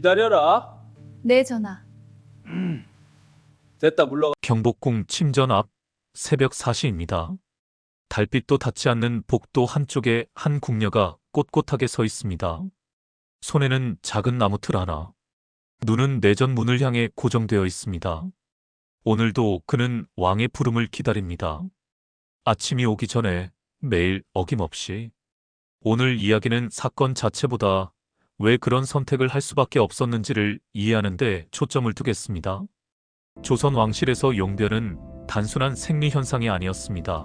기다려라. 네, 전하. 됐다, 물러가. 경복궁 침전 앞 새벽 4시입니다. 달빛도 닿지 않는 복도 한쪽에 한 궁녀가 꼿꼿하게 서 있습니다. 손에는 작은 나무틀 하나. 눈은 내전 문을 향해 고정되어 있습니다. 오늘도 그는 왕의 부름을 기다립니다. 아침이 오기 전에 매일 어김없이. 오늘 이야기는 사건 자체보다 왜 그런 선택을 할 수밖에 없었는지를 이해하는 데 초점을 두겠습니다. 조선 왕실에서 용변은 단순한 생리현상이 아니었습니다.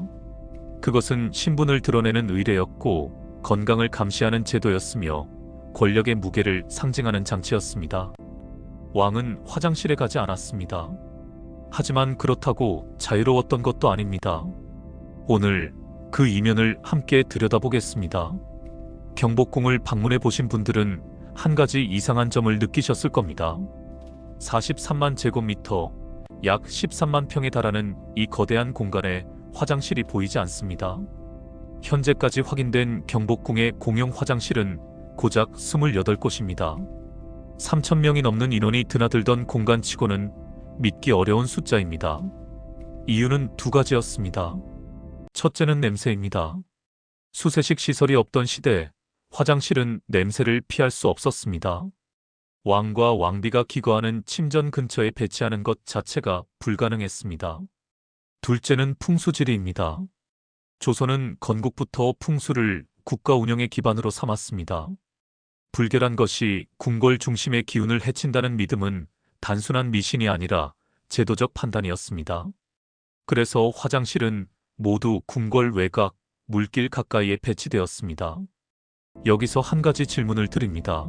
그것은 신분을 드러내는 의례였고 건강을 감시하는 제도였으며 권력의 무게를 상징하는 장치였습니다. 왕은 화장실에 가지 않았습니다. 하지만 그렇다고 자유로웠던 것도 아닙니다. 오늘 그 이면을 함께 들여다보겠습니다. 경복궁을 방문해 보신 분들은 한 가지 이상한 점을 느끼셨을 겁니다. 43만 제곱미터, 약 13만 평에 달하는 이 거대한 공간에 화장실이 보이지 않습니다. 현재까지 확인된 경복궁의 공용 화장실은 고작 28곳입니다. 3,000명이 넘는 인원이 드나들던 공간치고는 믿기 어려운 숫자입니다. 이유는 두 가지였습니다. 첫째는 냄새입니다. 수세식 시설이 없던 시대, 화장실은 냄새를 피할 수 없었습니다. 왕과 왕비가 기거하는 침전 근처에 배치하는 것 자체가 불가능했습니다. 둘째는 풍수지리입니다. 조선은 건국부터 풍수를 국가 운영의 기반으로 삼았습니다. 불결한 것이 궁궐 중심의 기운을 해친다는 믿음은 단순한 미신이 아니라 제도적 판단이었습니다. 그래서 화장실은 모두 궁궐 외곽, 물길 가까이에 배치되었습니다. 여기서 한 가지 질문을 드립니다.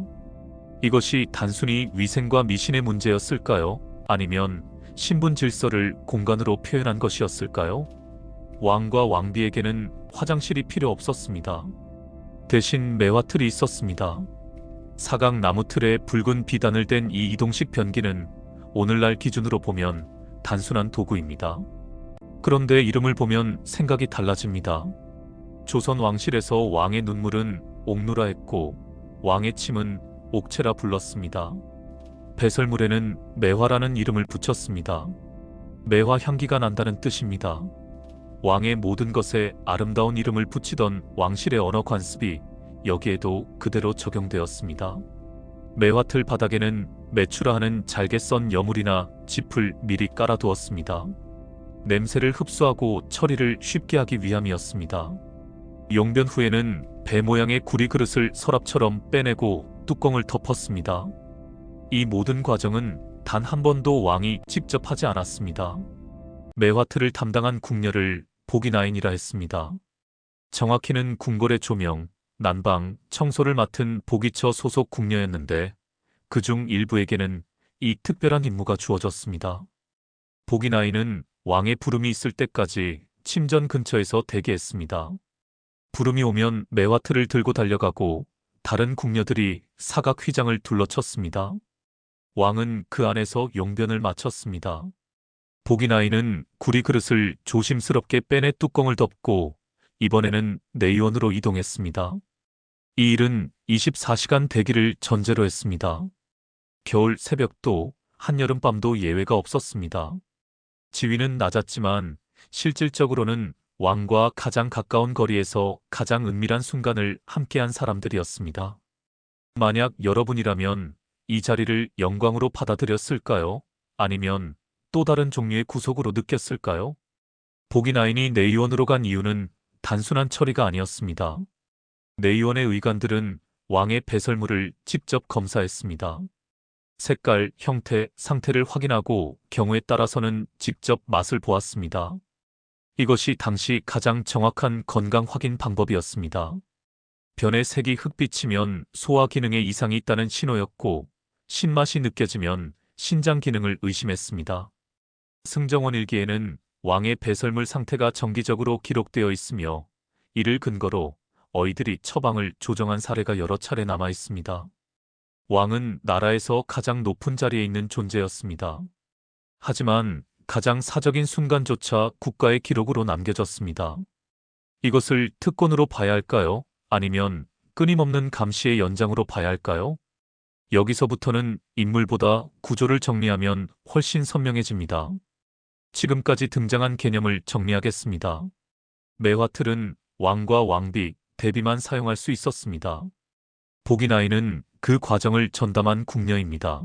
이것이 단순히 위생과 미신의 문제였을까요? 아니면 신분 질서를 공간으로 표현한 것이었을까요? 왕과 왕비에게는 화장실이 필요 없었습니다. 대신 매화틀이 있었습니다. 사각 나무 틀에 붉은 비단을 댄 이 이동식 변기는 오늘날 기준으로 보면 단순한 도구입니다. 그런데 이름을 보면 생각이 달라집니다. 조선 왕실에서 왕의 눈물은 옥누라 했고 왕의 침은 옥체라 불렀습니다. 배설물에는 매화라는 이름을 붙였습니다. 매화 향기가 난다는 뜻입니다. 왕의 모든 것에 아름다운 이름을 붙이던 왕실의 언어 관습이 여기에도 그대로 적용되었습니다. 매화틀 바닥에는 매추라하는 잘게 썬 여물이나 짚을 미리 깔아두었습니다. 냄새를 흡수하고 처리를 쉽게 하기 위함이었습니다. 용변 후에는 배 모양의 구리 그릇을 서랍처럼 빼내고 뚜껑을 덮었습니다. 이 모든 과정은 단 한 번도 왕이 직접 하지 않았습니다. 매화틀을 담당한 궁녀를 보기나인이라 했습니다. 정확히는 궁궐의 조명, 난방, 청소를 맡은 보기처 소속 궁녀였는데 그중 일부에게는 이 특별한 임무가 주어졌습니다. 보기나인은 왕의 부름이 있을 때까지 침전 근처에서 대기했습니다. 부름이 오면 매화틀을 들고 달려가고 다른 궁녀들이 사각 휘장을 둘러쳤습니다. 왕은 그 안에서 용변을 마쳤습니다. 보기나인은 구리 그릇을 조심스럽게 빼내 뚜껑을 덮고 이번에는 내의원으로 이동했습니다. 이 일은 24시간 대기를 전제로 했습니다. 겨울 새벽도 한여름밤도 예외가 없었습니다. 지위는 낮았지만 실질적으로는 왕과 가장 가까운 거리에서 가장 은밀한 순간을 함께한 사람들이었습니다. 만약 여러분이라면 이 자리를 영광으로 받아들였을까요? 아니면 또 다른 종류의 구속으로 느꼈을까요? 보기나인이 내의원으로 간 이유는 단순한 처리가 아니었습니다. 내의원의 의관들은 왕의 배설물을 직접 검사했습니다. 색깔, 형태, 상태를 확인하고 경우에 따라서는 직접 맛을 보았습니다. 이것이 당시 가장 정확한 건강 확인 방법이었습니다. 변의 색이 흑빛이면 소화 기능에 이상이 있다는 신호였고 신맛이 느껴지면 신장 기능을 의심했습니다. 승정원 일기에는 왕의 배설물 상태가 정기적으로 기록되어 있으며 이를 근거로 어이들이 처방을 조정한 사례가 여러 차례 남아 있습니다. 왕은 나라에서 가장 높은 자리에 있는 존재였습니다. 하지만 가장 사적인 순간조차 국가의 기록으로 남겨졌습니다. 이것을 특권으로 봐야 할까요? 아니면 끊임없는 감시의 연장으로 봐야 할까요? 여기서부터는 인물보다 구조를 정리하면 훨씬 선명해집니다. 지금까지 등장한 개념을 정리하겠습니다. 매화틀은 왕과 왕비, 대비만 사용할 수 있었습니다. 복인아이는 그 과정을 전담한 궁녀입니다.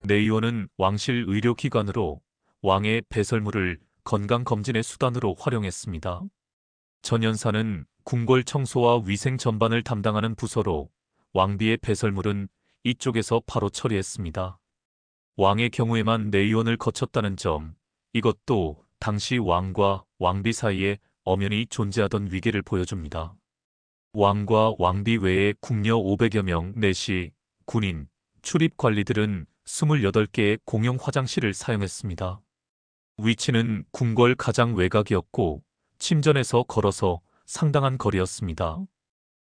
내의원은 왕실 의료기관으로 왕의 배설물을 건강검진의 수단으로 활용했습니다. 전연사는 궁궐 청소와 위생 전반을 담당하는 부서로 왕비의 배설물은 이쪽에서 바로 처리했습니다. 왕의 경우에만 내의원을 거쳤다는 점, 이것도 당시 왕과 왕비 사이에 엄연히 존재하던 위계를 보여줍니다. 왕과 왕비 외에 궁녀 500여 명 내시, 군인, 출입 관리들은 28개의 공용 화장실을 사용했습니다. 위치는 궁궐 가장 외곽이었고 침전에서 걸어서 상당한 거리였습니다.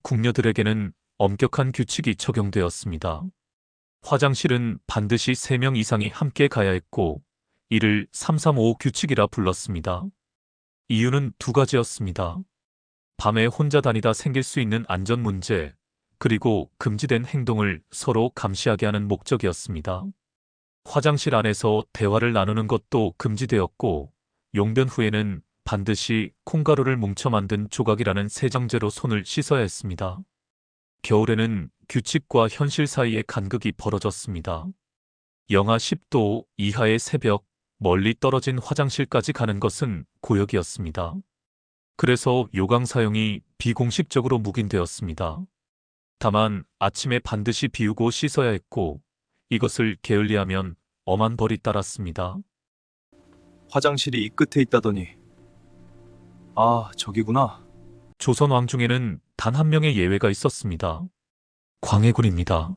궁녀들에게는 엄격한 규칙이 적용되었습니다. 화장실은 반드시 3명 이상이 함께 가야 했고 이를 335 규칙이라 불렀습니다. 이유는 2가지였습니다. 밤에 혼자 다니다 생길 수 있는 안전 문제, 그리고 금지된 행동을 서로 감시하게 하는 목적이었습니다. 화장실 안에서 대화를 나누는 것도 금지되었고 용변 후에는 반드시 콩가루를 뭉쳐 만든 조각이라는 세정제로 손을 씻어야 했습니다. 겨울에는 규칙과 현실 사이에 간극이 벌어졌습니다. 영하 10도 이하의 새벽, 멀리 떨어진 화장실까지 가는 것은 고역이었습니다. 그래서 요강 사용이 비공식적으로 묵인되었습니다. 다만 아침에 반드시 비우고 씻어야 했고 이것을 게을리하면 엄한 벌이 따랐습니다. 화장실이 이 끝에 있다더니. 아, 저기구나. 조선 왕 중에는 단 한 명의 예외가 있었습니다. 광해군입니다.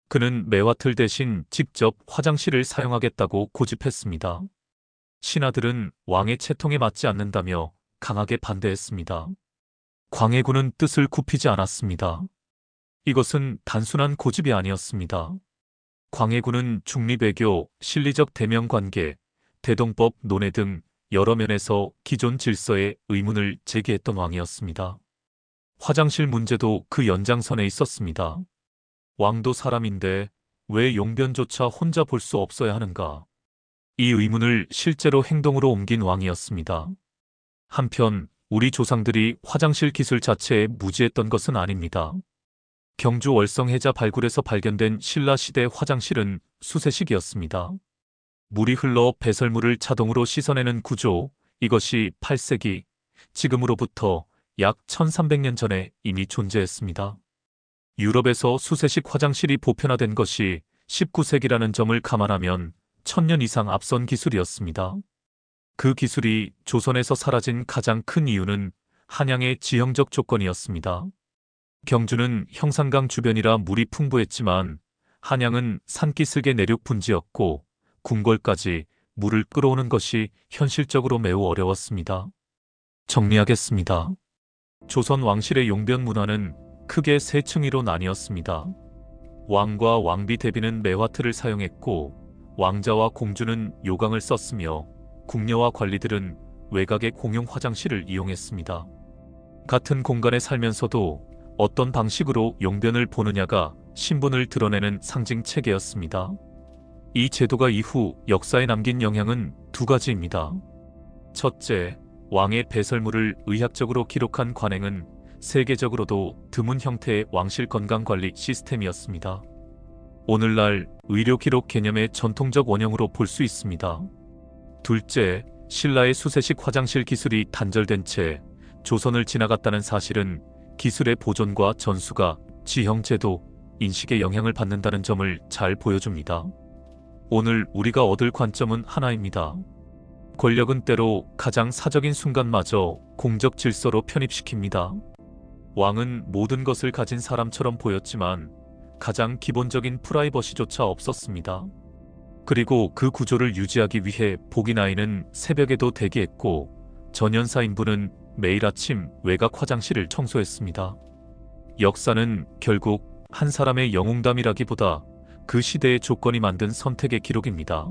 그는 매화틀 대신 직접 화장실을 사용하겠다고 고집했습니다. 신하들은 왕의 채통에 맞지 않는다며 강하게 반대했습니다. 광해군은 뜻을 굽히지 않았습니다. 이것은 단순한 고집이 아니었습니다. 광해군은 중리배교, 실리적 대명관계, 대동법 논해 등 여러 면에서 기존 질서에 의문을 제기했던 왕이었습니다. 화장실 문제도 그 연장선에 있었습니다. 왕도 사람인데 왜 용변조차 혼자 볼 수 없어야 하는가? 이 의문을 실제로 행동으로 옮긴 왕이었습니다. 한편 우리 조상들이 화장실 기술 자체에 무지했던 것은 아닙니다. 경주 월성해자 발굴에서 발견된 신라시대 화장실은 수세식이었습니다. 물이 흘러 배설물을 자동으로 씻어내는 구조, 이것이 8세기, 지금으로부터 약 1300년 전에 이미 존재했습니다. 유럽에서 수세식 화장실이 보편화된 것이 19세기라는 점을 감안하면 1000년 이상 앞선 기술이었습니다. 그 기술이 조선에서 사라진 가장 큰 이유는 한양의 지형적 조건이었습니다. 경주는 형산강 주변이라 물이 풍부했지만 한양은 산기슭의 내륙 분지였고 궁궐까지 물을 끌어오는 것이 현실적으로 매우 어려웠습니다. 정리하겠습니다. 조선 왕실의 용변 문화는 크게 3층위로 나뉘었습니다. 왕과 왕비 대비는 매화틀을 사용했고 왕자와 공주는 요강을 썼으며 궁녀와 관리들은 외곽의 공용 화장실을 이용했습니다. 같은 공간에 살면서도 어떤 방식으로 용변을 보느냐가 신분을 드러내는 상징 체계였습니다. 이 제도가 이후 역사에 남긴 영향은 2가지입니다. 첫째, 왕의 배설물을 의학적으로 기록한 관행은 세계적으로도 드문 형태의 왕실 건강관리 시스템이었습니다. 오늘날 의료 기록 개념의 전통적 원형으로 볼 수 있습니다. 둘째, 신라의 수세식 화장실 기술이 단절된 채 조선을 지나갔다는 사실은 기술의 보존과 전수가 지형제도, 인식에 영향을 받는다는 점을 잘 보여줍니다. 오늘 우리가 얻을 관점은 하나입니다. 권력은 때로 가장 사적인 순간마저 공적 질서로 편입시킵니다. 왕은 모든 것을 가진 사람처럼 보였지만 가장 기본적인 프라이버시조차 없었습니다. 그리고 그 구조를 유지하기 위해 복인아이는 새벽에도 대기했고 전연사 인부는 매일 아침 외곽 화장실을 청소했습니다. 역사는 결국 한 사람의 영웅담이라기보다 그 시대의 조건이 만든 선택의 기록입니다.